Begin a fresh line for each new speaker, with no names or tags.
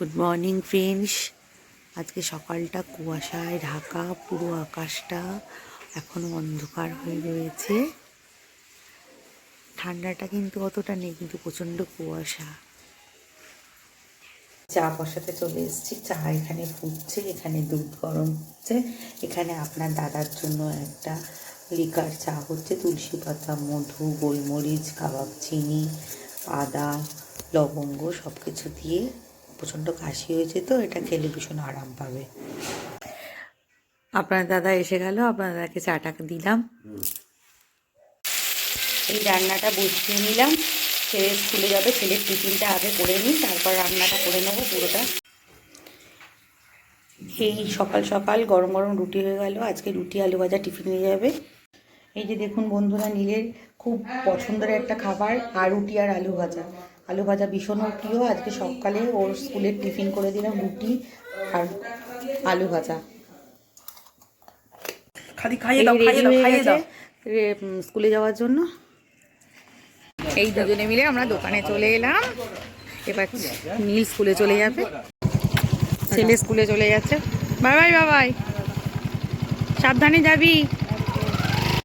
Good morning friends. আজকে সকালটা কুয়াশায় ঢাকা, পুরো আকাশটা এখনো অন্ধকার হয়ে রয়েছে। ঠান্ডাটা কিন্তু অতটা নেই, কিন্তু প্রচণ্ড কুয়াশা। চা বসাতে চলে এসেছি। চা এখানে ফুটছে, এখানে দুধ গরম হচ্ছে, এখানে আপনার দাদার জন্য একটা লিকার চা হচ্ছে। তুলসী পাতা, মধু, গোলমরিচ, কাবাব চিনি, আদা, লবঙ্গ সব কিছু দিয়ে। প্রচণ্ড কাশি হয়েছে তো এটা খেলে ভীষণ আরাম পাবে। আপনার দাদা এসে গেল, আপনার দাদাকে চাটা দিলাম। এই রান্নাটা বসিয়ে নিলাম। ছেলে স্কুলে যাবে, ছেলের টিফিনটা আগে করে নিই, তারপর রান্নাটা করে নেবো পুরোটা। এই সকাল সকাল গরম গরম রুটি হয়ে গেল। আজকে রুটি আলু ভাজা টিফিন নিয়ে যাবে। এই যে দেখুন বন্ধুরা, নীলের খুব পছন্দের একটা খাবার, আর রুটি আর আলু ভাজা। আলু ভাজা ভীষণ প্রিয়। আজকে সকালে ওর স্কুলের টিফিন করে দিলাম রুটি আর আলু ভাজা। রেডি হয়ে গেছে স্কুলে যাওয়ার জন্য। এই দুজনে মিলে আমরা দোকানে চলে এলাম। এবার নীল স্কুলে চলে যাবে, ছেলে স্কুলে চলে যাচ্ছে। বাই বাই বাবাই, সাবধানে যাবি।